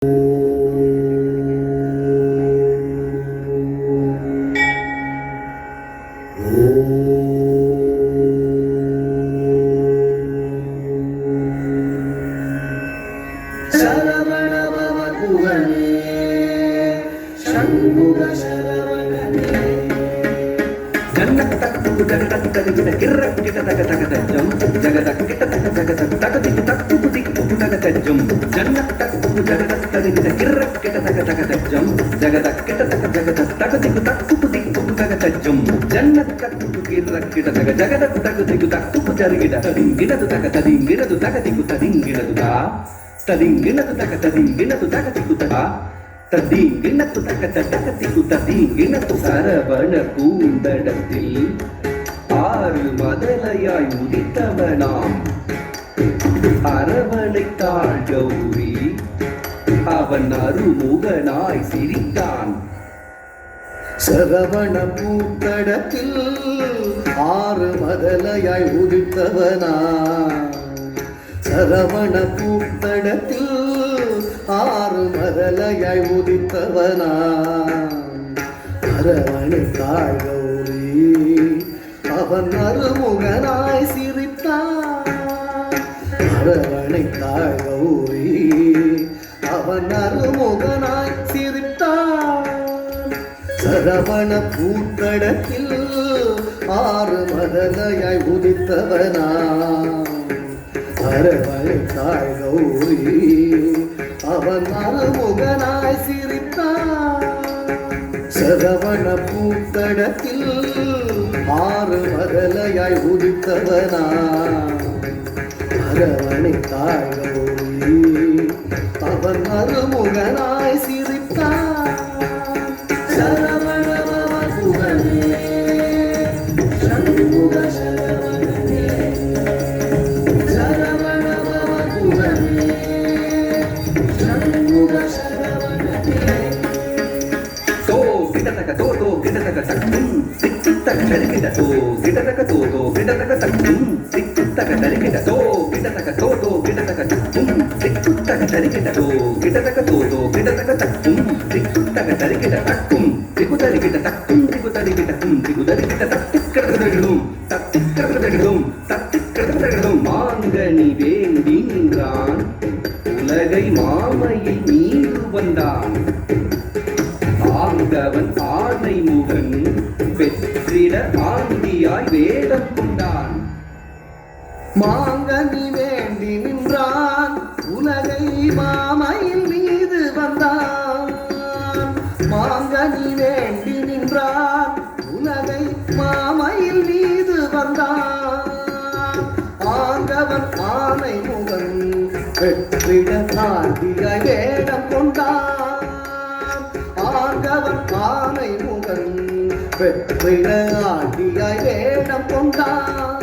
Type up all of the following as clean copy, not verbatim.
சரவண பவ குகனே சண்முக சரவணனே ஜன்னத்தக்கு ஜகதத்தரிகிட கிரக்கிட தகதகதஜம் ஜகதக்கிட தகதகதகதிக்கு தக்குதிக்கு தகதகதஜம் ஜன்னத்தக்கு ஜகதத்தரிகிட கிரக்கிட தகதகதஜம் ஜகதக்கிட தகதகதகதிக்கு தக்குதிக்கு தகதகதஜம் ஜன்னத்தக்கு கிரக்கிட தக ஜகதத்தகதிக்கு தக்கு ஜரிகிட ததிங்கிடது தகததிங்கிடது தகதிக்கு ததிங்கிடதுதா ததிங்கினது தக ததிங்கினது தகதிக்குதா ததிங்கினது தக தகதிக்குததிங்கினது சரவண பூந்தடத்தில் ஆறு மதலையாய் உதித்தவனாம் அரவணைத்தாள் கௌரி அவன் அருமுகனாய் சிரித்தான். சரவண பூந்தடத்தில் ஆறு மதலையாய் உதித்தவனா சரவண பூத்தடத்தில் ஆறு மதலையாய் உதித்தவனா அரவணைத்தாள் கௌரி அவன் அருமுகனாய் சிரித்தான். அரவணைத்தாள் கௌரி அவன் அருமுகனாய் சிரித்தான். சரவண பூத்தடத்தில் ஆறு மதலையாய் உதித்தவனா அரவணைத்தாள் கௌரி அவன் அருமுகனாய் சிரித்தான். சரவண பூத்தடத்தில் ஆறு மதலையாய் உதித்தவனா அரவணைத்தாள் கௌரி அவன் அருமுகனாய் சிரித்தான். சரவண பவ குகனே சண்முக சரவணனே சரவண பவ குகனே சண்முக சரவணனே தோ கிடதக தோ தோ கிடதக தக்கும் சிக்குத்தக தரிகிட தோ கிடதக தோ தோ கிடதக தக்கும் சிக்குத்தக தரிகிட தோ கிடதக தோ தோ கிடதக தக்கும் சிக்குத்தக தரிகிட தோ கிடதக தோ தோ கிடதக தக்கும் சிக்குத்தக தரிகிட தக்கும் சிக்குதரிகிட தக்கும் சிக்குதரிகிட கும் சிக்குதரிகிட தத்திக்கிறதும் தத்திக்கிறதும் தத்திக்கிறதும் மாங்கனி வேண்டி நின்றான் உலகை மாமையில் நீரு வந்தான். ஆங்கவன் ஆணை முகன் பெற்றிட ஆண்டியாய் வேடம் கொண்டான். மாங்கனி வேண்டி நின்றான் உலகை மாமையில் மீது வந்தான். மாங்கனி வேண்டி நின்றான் உலகை மாமையில் மீது வந்தான். ஆங்கவன் ஆணை முகன் பெற்றிட ஆண்டியாய் வேடம் கொண்டான். ஆங்கவன் ஆணை முகன் பெற்றிட ஆண்டியாய் வேடம் கொண்டான்.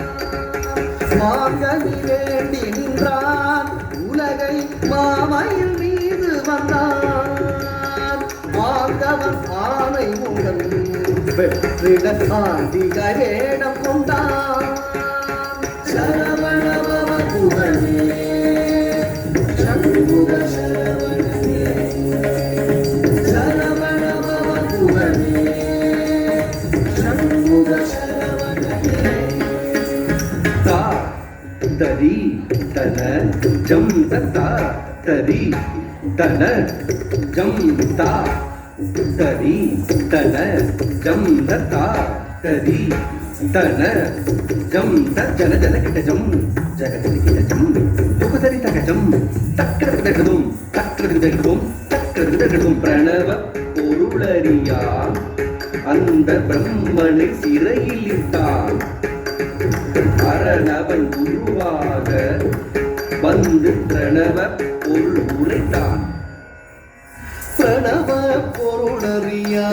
மாங்கனி வேண்டி நின்றான் உலகை மாமையில் மீது வந்தான். ஆங்கவன் ஆணை முகன் பெற்றிட ஆண்டியாய் வேடம் கொண்டான். சரவண பவ குகனே சண்முக சரவணனே சரவண பவ குகனே சண்முக சரவணனே தா தரி தன ஜம் தா தரி தன ஜம் தா தரி தன ஜம் தா தரி தன ஜம் ஜன ஜன கிட்ட ஜம் ஜகதரி கிட்ட ஜம் துகதரி தக ஜம் தக்கரதகதும் தக்கரதகதும் தக்கரதகதும் பிரணவ பொருளறியா அந்த பிரம்மனை சிறையில் இட்டான். அரணவன் குருவாக வந்து பிரணவ பொருள் உரைத்தான். பிரணவ பொருளறியா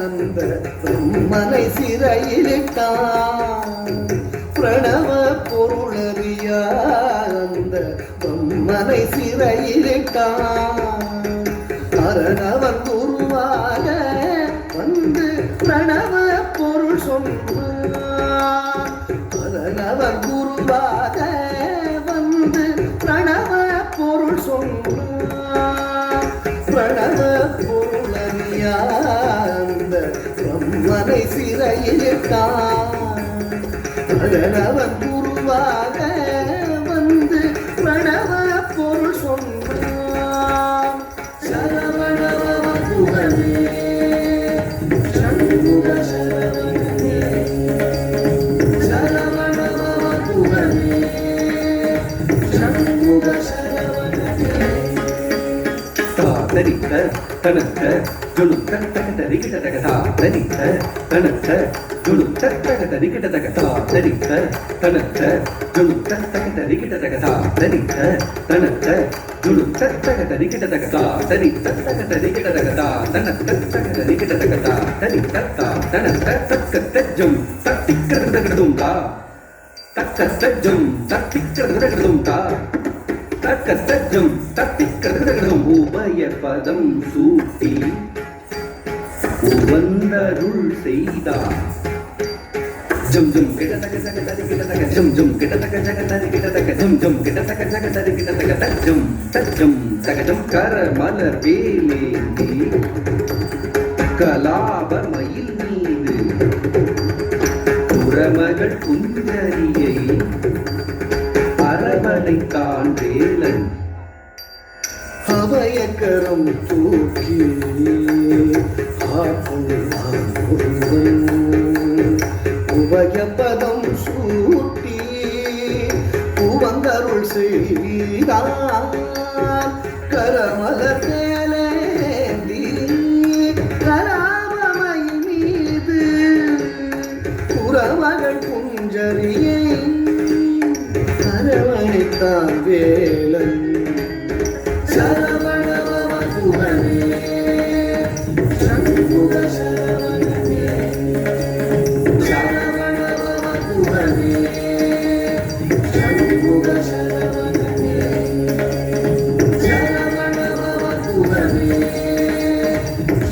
அந்த பிரம்மனை சிறையிலிட்டான். பிரணவ பொருளறியா அந்த பிரம்மனை சிறையிலிட்டான். அரணவன் குருவாக வந்து பிரணவ பொருள் சொன்னான். அரணவன் குருவாக வந்து பிரணவ பொருள் சொன்னான். கையிலிட்டான் அதனவன் குருவாக வந்து பிரணவ பொருள் சொன்னான் சரவணபவ குகனே சண்முக சரவணனே சரவணபவ குகனே சண்முக சரவணனே தரித்த தனத்த ஜொலுத்த தகத ரிகிட தகதா தரித்த தனத்த ஜொலுத்த தகத ரிகிட தகதா தரித்த தனத்த ஜொலுத்த தகத ரிகிட தகதா தரித்த தனத்த ஜொலுத்த தகத ரிகிட தகதா தரித்த தகத ரிகிட தகதா தனத்த தகத ரிகிட தகதா தரித்த தனத்த தக்கத்த ஜம் தத்திக்கரதகதும் தா தக்கத்த ஜம் தத்திக்கரதகதும் தா தக்கத்தஜம் தத்திக்கரதகதும் உபய பதம் சூட்டி உவந்தருள் செய்தார் ஜம் ஜம் கிடதக ஜகதரி கிடதக ஜம் ஜம் கிடதக ஜகதரி கிடதக ஜம் ஜம் கிடதக ஜகதரி கிடதக தஜம் தஜம் தகஜம் கர மலர் வேலேந்தி கலாப மயில் மீது புறமகள் குஞ்சரியை அரவணைத்தான் வேலன் அபயக்கரம் தூக்கி ஆட்கொண்டான் ஒருவன் உபயப்பதம் சூட்டி உவந்தருள் செய்தான் கரமலர் மேலேந்தி கராமமை மீது புறமகள் குஞ்சரியை அரவணைத்தான் வேலன் சரவணபவ குகனே சண்முக சரவணனே சரவணபவ குகனே சண்முக சரவணனே சரவணபவ குகனே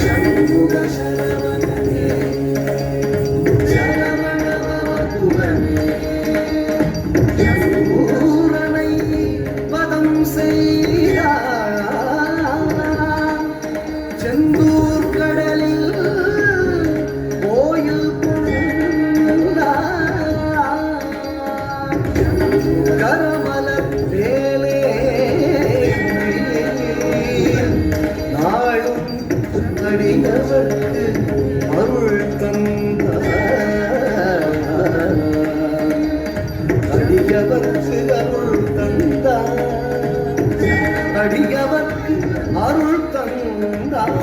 சண்முக சரவணனே சரவணபவ குகனே ஊரனை பதம் செய்தார் செந்தூர் கடலில் கோயில் கொண்டார் கரமலர் வேலே நாளும் அடியவர்க்கு அருள் தந்தார் அடியவர்க்கு அருள் தந்தார் அடியவர்க்கு அருள் தந்தார்